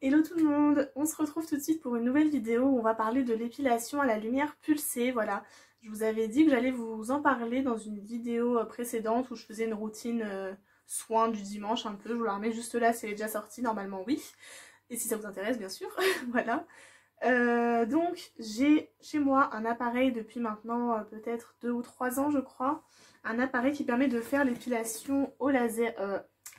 Hello tout le monde, on se retrouve tout de suite pour une nouvelle vidéo où on va parler de l'épilation à la lumière pulsée, voilà. Je vous avais dit que j'allais vous en parler dans une vidéo précédente où je faisais une routine soin du dimanche un peu, je vous la remets juste là, c'est déjà sorti, normalement oui. Et si ça vous intéresse bien sûr, voilà. Donc j'ai chez moi un appareil depuis maintenant peut-être 2 ou 3 ans je crois. Un appareil qui permet de faire l'épilation au laser,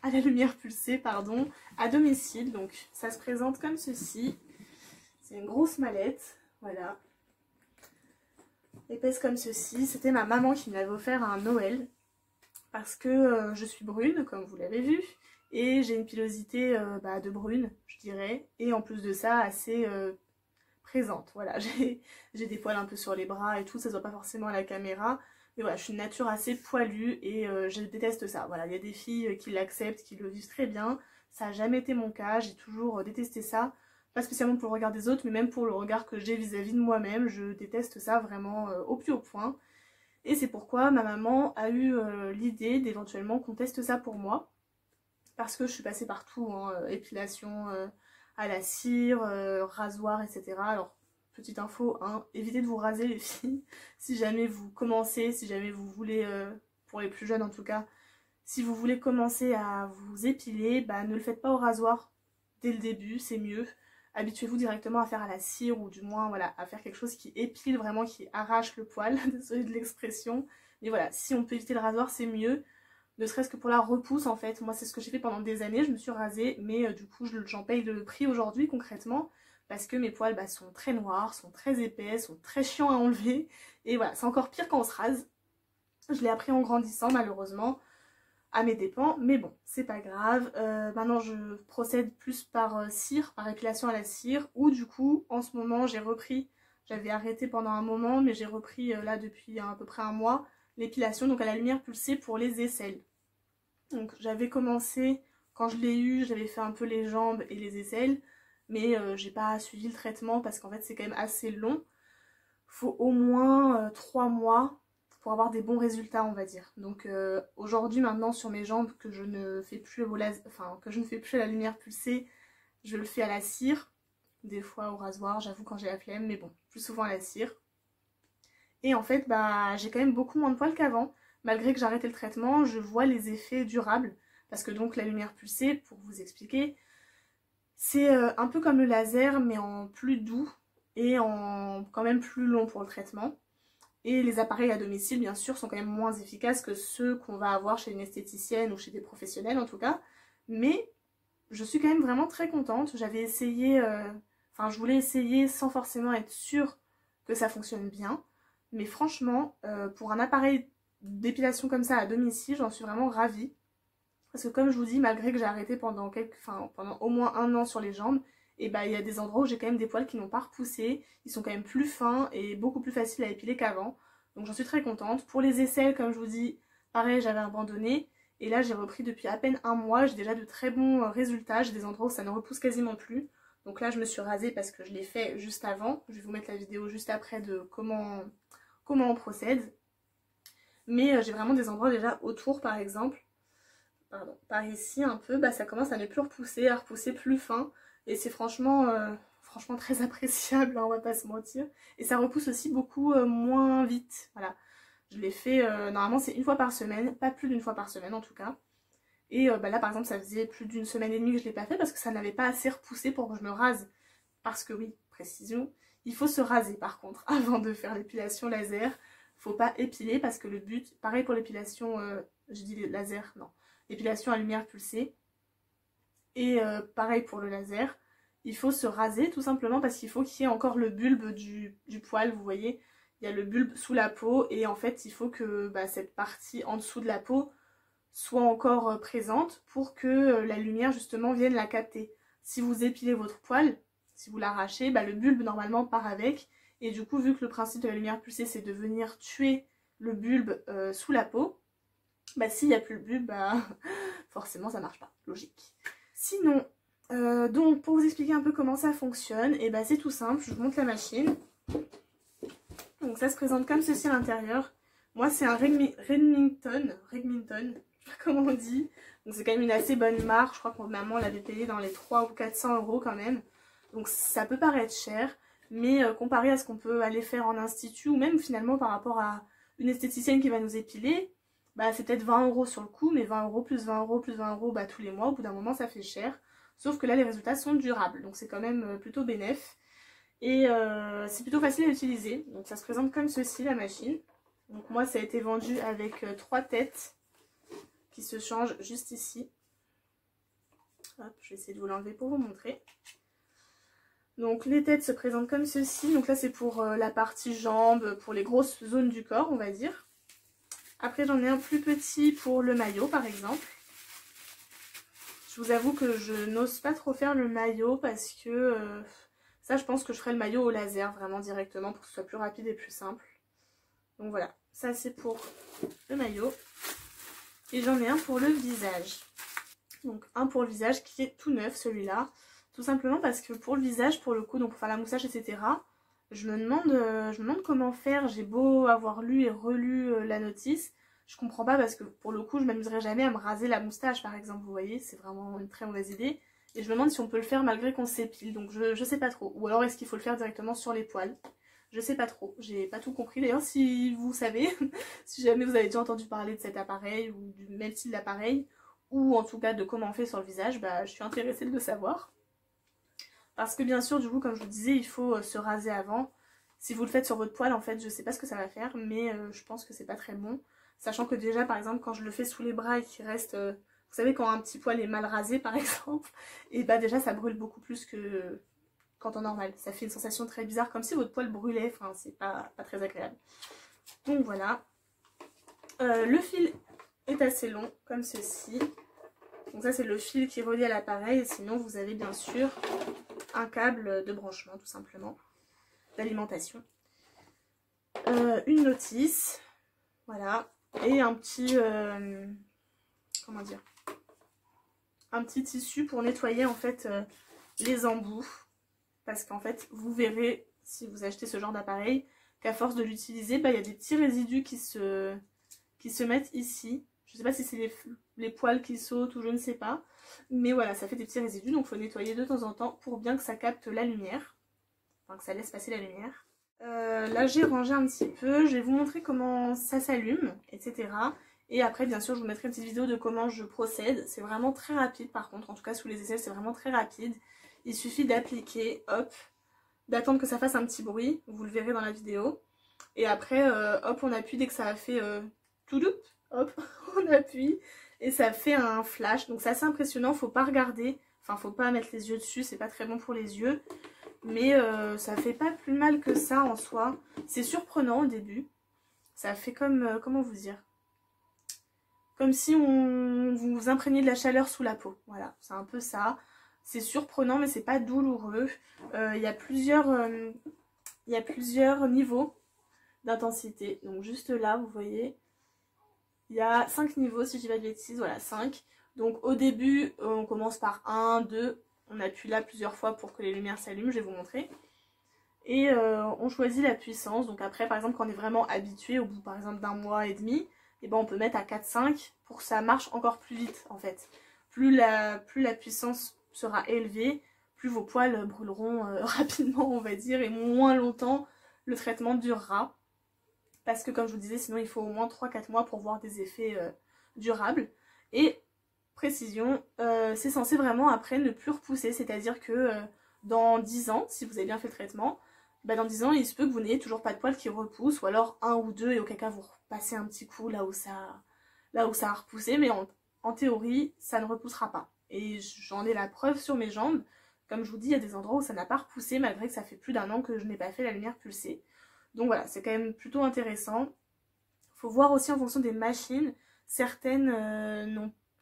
à la lumière pulsée, pardon, à domicile. Donc ça se présente comme ceci. C'est une grosse mallette, voilà. Épaisse comme ceci. C'était ma maman qui me l'avait offert à un Noël. Parce que je suis brune, comme vous l'avez vu. Et j'ai une pilosité de brune, je dirais. Et en plus de ça, assez présente. Voilà, j'ai des poils un peu sur les bras et tout. Ça se voit pas forcément à la caméra. Mais voilà, je suis une nature assez poilue et je déteste ça. Voilà, il y a des filles qui l'acceptent, qui le vivent très bien. Ça n'a jamais été mon cas, j'ai toujours détesté ça. Pas spécialement pour le regard des autres, mais même pour le regard que j'ai vis-à-vis de moi-même. Je déteste ça vraiment au plus haut point. Et c'est pourquoi ma maman a eu l'idée d'éventuellement qu'on teste ça pour moi. Parce que je suis passée partout, hein, épilation à la cire, rasoir, etc. Alors, petite info, hein, évitez de vous raser les filles, si jamais vous commencez, si jamais vous voulez, pour les plus jeunes en tout cas, si vous voulez commencer à vous épiler, bah, ne le faites pas au rasoir dès le début, c'est mieux. Habituez-vous directement à faire à la cire ou du moins voilà, à faire quelque chose qui épile vraiment, qui arrache le poil, désolé de l'expression. Mais voilà, si on peut éviter le rasoir, c'est mieux. Ne serait-ce que pour la repousse en fait. Moi c'est ce que j'ai fait pendant des années, je me suis rasée, mais du coup j'en paye le prix aujourd'hui concrètement. Parce que mes poils sont très noirs, sont très épais, sont très chiants à enlever. Et voilà, c'est encore pire quand on se rase. Je l'ai appris en grandissant malheureusement, à mes dépens. Mais bon, c'est pas grave. Maintenant je procède plus par cire, par épilation à la cire. Ou du coup, en ce moment j'ai repris, j'avais arrêté pendant un moment, mais j'ai repris là depuis à peu près un mois, l'épilation donc à la lumière pulsée pour les aisselles. Donc j'avais commencé, quand je l'ai eu, j'avais fait un peu les jambes et les aisselles. Mais j'ai pas suivi le traitement parce qu'en fait c'est quand même assez long. Faut au moins 3 mois pour avoir des bons résultats on va dire. Donc aujourd'hui maintenant sur mes jambes que je ne fais plus que je ne fais plus à la lumière pulsée, je le fais à la cire. Des fois au rasoir, j'avoue quand j'ai la flemme, mais bon, plus souvent à la cire. Et en fait bah j'ai quand même beaucoup moins de poils qu'avant. Malgré que j'ai arrêté le traitement, je vois les effets durables. Parce que donc la lumière pulsée, pour vous expliquer, c'est un peu comme le laser mais en plus doux et en quand même plus long pour le traitement. Et les appareils à domicile bien sûr sont quand même moins efficaces que ceux qu'on va avoir chez une esthéticienne ou chez des professionnels en tout cas. Mais je suis quand même vraiment très contente. J'avais essayé, enfin je voulais essayer sans forcément être sûre que ça fonctionne bien. Mais franchement, pour un appareil d'épilation comme ça à domicile, j'en suis vraiment ravie. Parce que comme je vous dis, malgré que j'ai arrêté pendant au moins un an sur les jambes, et bah il y a des endroits où j'ai quand même des poils qui n'ont pas repoussé, ils sont quand même plus fins et beaucoup plus faciles à épiler qu'avant. Donc j'en suis très contente. Pour les aisselles, comme je vous dis, pareil j'avais abandonné. Et là j'ai repris depuis à peine un mois, j'ai déjà de très bons résultats, j'ai des endroits où ça ne repousse quasiment plus. Donc là je me suis rasée parce que je l'ai fait juste avant. Je vais vous mettre la vidéo juste après de comment on procède. Mais j'ai vraiment des endroits déjà autour par exemple. Pardon, par ici un peu, bah, ça commence à ne plus repousser, à repousser plus fin. Et c'est franchement très appréciable, hein, on va pas se mentir. Et ça repousse aussi beaucoup moins vite. Voilà, je l'ai fait, normalement c'est une fois par semaine, pas plus d'une fois par semaine en tout cas. Et bah, là par exemple ça faisait plus d'une semaine et demie que je l'ai pas fait parce que ça n'avait pas assez repoussé pour que je me rase. Parce que oui, précision, il faut se raser par contre avant de faire l'épilation laser. Faut pas épiler parce que le but, pareil pour l'épilation, je dis laser, non. Épilation à lumière pulsée. Et pareil pour le laser, il faut se raser tout simplement parce qu'il faut qu'il y ait encore le bulbe du poil, vous voyez. Il y a le bulbe sous la peau et en fait il faut que bah, cette partie en dessous de la peau soit encore présente pour que la lumière justement vienne la capter. Si vous épilez votre poil, si vous l'arrachez, bah, le bulbe normalement part avec. Et du coup vu que le principe de la lumière pulsée c'est de venir tuer le bulbe sous la peau, bah s'il n'y a plus le bulbe, bah forcément ça marche pas, logique. Sinon, donc pour vous expliquer un peu comment ça fonctionne, et bah c'est tout simple, je vous montre la machine. Donc ça se présente comme ceci à l'intérieur. Moi c'est un Remington, je sais pas comment on dit. Donc c'est quand même une assez bonne marque, je crois que maman l'avait payé dans les 300 ou 400 euros quand même. Donc ça peut paraître cher, mais comparé à ce qu'on peut aller faire en institut, ou même finalement par rapport à une esthéticienne qui va nous épiler, bah c'est peut-être 20 euros sur le coup, mais 20 euros plus 20 euros plus 20 euros bah, tous les mois, au bout d'un moment ça fait cher. Sauf que là les résultats sont durables, donc c'est quand même plutôt bénéf. Et c'est plutôt facile à utiliser, donc ça se présente comme ceci la machine. Donc moi ça a été vendu avec 3 têtes qui se changent juste ici. Hop, je vais essayer de vous l'enlever pour vous montrer. Donc les têtes se présentent comme ceci, donc là c'est pour la partie jambes, pour les grosses zones du corps on va dire. Après j'en ai un plus petit pour le maillot par exemple. Je vous avoue que je n'ose pas trop faire le maillot parce que ça je pense que je ferai le maillot au laser vraiment directement pour que ce soit plus rapide et plus simple. Donc voilà, ça c'est pour le maillot. Et j'en ai un pour le visage. Donc un pour le visage qui est tout neuf celui-là. Tout simplement parce que pour le visage, pour le coup, donc pour faire la moustache, etc. Je me demande comment faire. J'ai beau avoir lu et relu la notice. Je comprends pas parce que pour le coup, je m'amuserais jamais à me raser la moustache par exemple. Vous voyez, c'est vraiment une très mauvaise idée. Et je me demande si on peut le faire malgré qu'on s'épile. Donc je sais pas trop. Ou alors est-ce qu'il faut le faire directement sur les poils? Je sais pas trop. J'ai pas tout compris. D'ailleurs, si vous savez, si jamais vous avez déjà entendu parler de cet appareil ou du même style d'appareil, ou en tout cas de comment on fait sur le visage, bah je suis intéressée de le savoir. Parce que bien sûr, du coup, comme je vous disais, il faut se raser avant. Si vous le faites sur votre poil, en fait, je sais pas ce que ça va faire, mais je pense que c'est pas très bon. Sachant que déjà, par exemple, quand je le fais sous les bras et qu'il reste... vous savez, quand un petit poil est mal rasé, par exemple, et bah déjà, ça brûle beaucoup plus que qu'en temps normal. Ça fait une sensation très bizarre, comme si votre poil brûlait. Enfin, c'est pas très agréable. Donc voilà. Le fil est assez long, comme ceci. Donc ça, c'est le fil qui est relié à l'appareil. Et sinon, vous avez bien sûr un câble de branchement tout simplement, d'alimentation, une notice, voilà, et un petit comment dire, un petit tissu pour nettoyer en fait les embouts, parce qu'en fait vous verrez si vous achetez ce genre d'appareil qu'à force de l'utiliser, bah, il y a des petits résidus qui se mettent ici. Je sais pas si c'est les poils qui sautent ou je ne sais pas. Mais voilà, ça fait des petits résidus. Donc il faut nettoyer de temps en temps pour bien que ça capte la lumière. Enfin, que ça laisse passer la lumière. Là, j'ai rangé un petit peu. Je vais vous montrer comment ça s'allume, etc. Et après, bien sûr, je vous mettrai une petite vidéo de comment je procède. C'est vraiment très rapide par contre. En tout cas, sous les aisselles, c'est vraiment très rapide. Il suffit d'appliquer, hop, d'attendre que ça fasse un petit bruit. Vous le verrez dans la vidéo. Et après, hop, on appuie dès que ça a fait tout doup. Hop, on appuie et ça fait un flash. Donc c'est assez impressionnant, faut pas regarder. Enfin, faut pas mettre les yeux dessus, c'est pas très bon pour les yeux. Mais ça fait pas plus mal que ça en soi. C'est surprenant au début. Ça fait comme, comment vous dire? Comme si vous imprégniez de la chaleur sous la peau. Voilà, c'est un peu ça. C'est surprenant mais c'est pas douloureux. Il y a plusieurs niveaux d'intensité. Donc juste là, vous voyez... Il y a 5 niveaux si je dis pas de bêtises, voilà 5. Donc au début on commence par 1, 2, on appuie là plusieurs fois pour que les lumières s'allument, je vais vous montrer. Et on choisit la puissance, donc après par exemple quand on est vraiment habitué, au bout par exemple d'un mois et demi, et ben on peut mettre à 4-5 pour que ça marche encore plus vite en fait. Plus la puissance sera élevée, plus vos poils brûleront rapidement on va dire, et moins longtemps le traitement durera. Parce que comme je vous disais, sinon il faut au moins 3-4 mois pour voir des effets durables. Et précision, c'est censé vraiment après ne plus repousser. C'est-à-dire que dans 10 ans, si vous avez bien fait le traitement, bah dans 10 ans il se peut que vous n'ayez toujours pas de poils qui repoussent. Ou alors 1 ou 2 et auquel cas vous repassez un petit coup là où ça a repoussé. Mais en théorie ça ne repoussera pas. Et j'en ai la preuve sur mes jambes. Comme je vous dis, il y a des endroits où ça n'a pas repoussé malgré que ça fait plus d'1 an que je n'ai pas fait la lumière pulsée. Donc voilà, c'est quand même plutôt intéressant. Faut voir aussi en fonction des machines. Certaines,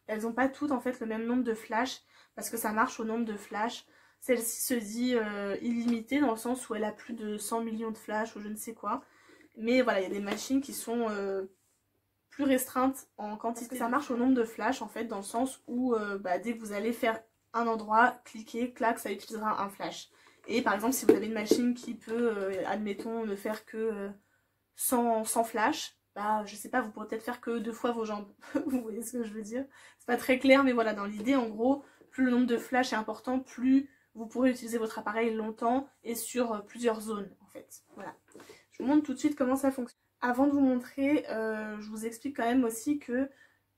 elles n'ont pas toutes en fait le même nombre de flashs parce que ça marche au nombre de flashs. Celle-ci se dit illimitée dans le sens où elle a plus de 100 millions de flashs ou je ne sais quoi. Mais voilà, il y a des machines qui sont plus restreintes en quantité. Ça marche au nombre de flashs en fait dans le sens où dès que vous allez faire un endroit, cliquez, clac, ça utilisera un flash. Et par exemple, si vous avez une machine qui peut, admettons, ne faire que 100 flash, bah je sais pas, vous pourrez peut-être faire que 2 fois vos jambes. Vous voyez ce que je veux dire? C'est pas très clair, mais voilà, dans l'idée, en gros, plus le nombre de flashs est important, plus vous pourrez utiliser votre appareil longtemps et sur plusieurs zones en fait. Voilà. Je vous montre tout de suite comment ça fonctionne. Avant de vous montrer, je vous explique quand même aussi que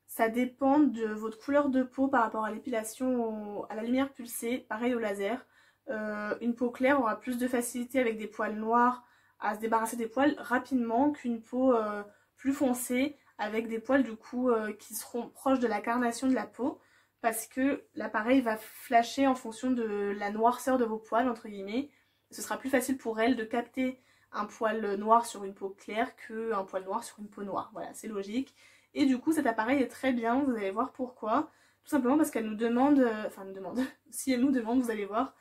ça dépend de votre couleur de peau par rapport à l'épilation à la lumière pulsée, pareil au laser. Une peau claire aura plus de facilité avec des poils noirs à se débarrasser des poils rapidement qu'une peau plus foncée avec des poils du coup qui seront proches de la carnation de la peau, parce que l'appareil va flasher en fonction de la noirceur de vos poils entre guillemets. Ce sera plus facile pour elle de capter un poil noir sur une peau claire qu'un poil noir sur une peau noire. Voilà, c'est logique. Et du coup cet appareil est très bien, vous allez voir pourquoi. Tout simplement parce qu'elle nous demande, enfin nous demande, si elle nous demande, vous allez voir,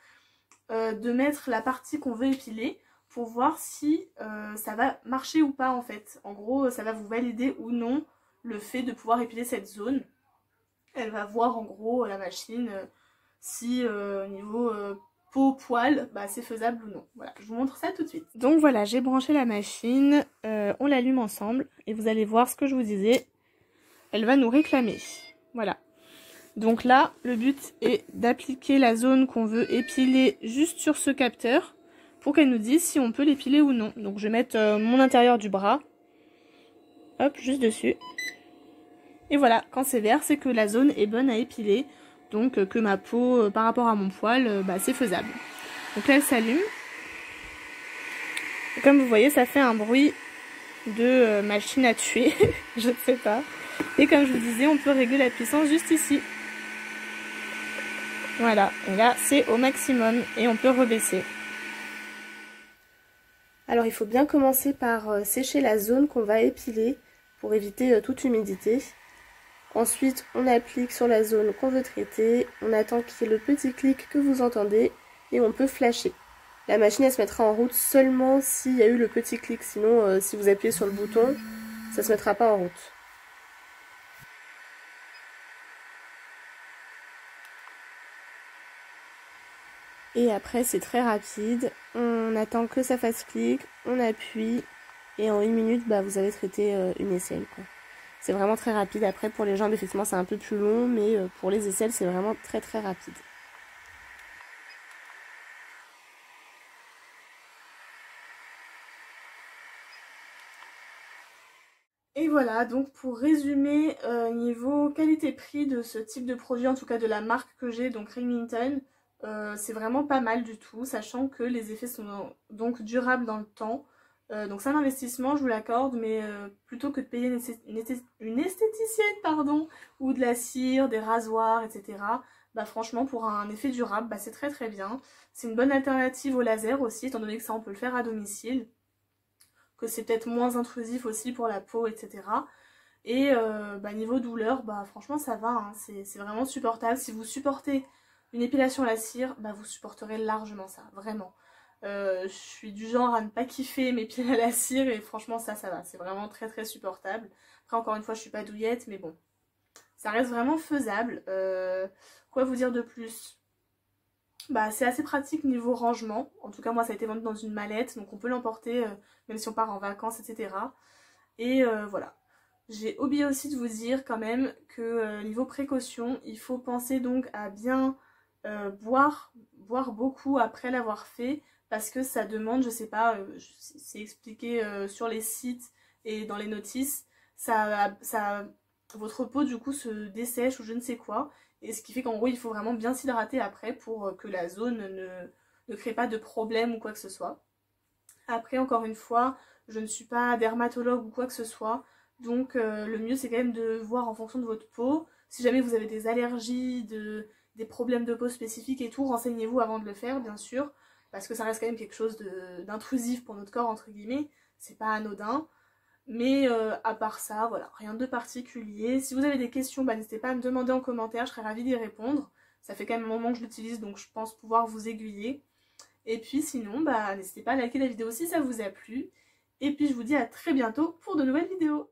de mettre la partie qu'on veut épiler pour voir si ça va marcher ou pas en fait. En gros, ça va vous valider ou non le fait de pouvoir épiler cette zone. Elle va voir en gros la machine si au niveau peau, poil, bah, c'est faisable ou non. Voilà, je vous montre ça tout de suite. Donc voilà, j'ai branché la machine, on l'allume ensemble et vous allez voir ce que je vous disais. Elle va nous réclamer. Voilà. Donc là, le but est d'appliquer la zone qu'on veut épiler juste sur ce capteur pour qu'elle nous dise si on peut l'épiler ou non. Donc je vais mettre mon intérieur du bras. Hop, juste dessus. Et voilà, quand c'est vert, c'est que la zone est bonne à épiler. Donc que ma peau, par rapport à mon poil, bah, c'est faisable. Donc là, elle s'allume. Comme vous voyez, ça fait un bruit de machine à tuer. Je ne sais pas. Et comme je vous disais, on peut régler la puissance juste ici. Voilà, et là c'est au maximum et on peut rebaisser. Alors il faut bien commencer par sécher la zone qu'on va épiler pour éviter toute humidité. Ensuite on applique sur la zone qu'on veut traiter, on attend qu'il y ait le petit clic que vous entendez et on peut flasher. La machine elle se mettra en route seulement s'il y a eu le petit clic, sinon si vous appuyez sur le bouton, ça ne se mettra pas en route. Et après c'est très rapide, on attend que ça fasse clic, on appuie et en 1 minute bah, vous avez traité une aisselle. C'est vraiment très rapide. Après pour les jambes effectivement c'est un peu plus long, mais pour les aisselles c'est vraiment très rapide. Et voilà, donc pour résumer, niveau qualité-prix de ce type de produit, en tout cas de la marque que j'ai, donc Remington, c'est vraiment pas mal du tout, sachant que les effets sont donc durables dans le temps. Donc c'est un investissement, je vous l'accorde, mais plutôt que de payer une esthéticienne, pardon, ou de la cire, des rasoirs, etc., bah franchement pour un effet durable, bah, c'est très bien. C'est une bonne alternative au laser aussi, étant donné que ça on peut le faire à domicile, que c'est peut-être moins intrusif aussi pour la peau, etc. Et bah, niveau douleur, bah franchement ça va, hein, c'est vraiment supportable. Si vous supportez une épilation à la cire, bah vous supporterez largement ça, vraiment. Je suis du genre à ne pas kiffer m'épiler à la cire et franchement ça va, c'est vraiment très supportable. Après encore une fois je suis pas douillette mais bon, ça reste vraiment faisable. Quoi vous dire de plus? Bah c'est assez pratique niveau rangement, en tout cas moi ça a été vendu dans une mallette donc on peut l'emporter même si on part en vacances etc. Et voilà. J'ai oublié aussi de vous dire quand même que niveau précaution, il faut penser donc à bien boire beaucoup après l'avoir fait, parce que ça demande, je sais pas, c'est expliqué sur les sites et dans les notices, votre peau du coup se dessèche ou je ne sais quoi, et ce qui fait qu'en gros il faut vraiment bien s'hydrater après pour que la zone ne crée pas de problème ou quoi que ce soit. Après encore une fois, je ne suis pas dermatologue ou quoi que ce soit, donc le mieux c'est quand même de voir en fonction de votre peau. Si jamais vous avez des allergies, des problèmes de peau spécifiques et tout, renseignez-vous avant de le faire bien sûr, parce que ça reste quand même quelque chose d'intrusif pour notre corps entre guillemets, c'est pas anodin. Mais à part ça, voilà, rien de particulier. Si vous avez des questions, bah, n'hésitez pas à me demander en commentaire, je serais ravie d'y répondre. Ça fait quand même un moment que je l'utilise, donc je pense pouvoir vous aiguiller. Et puis sinon, bah, n'hésitez pas à liker la vidéo si ça vous a plu. Et puis je vous dis à très bientôt pour de nouvelles vidéos.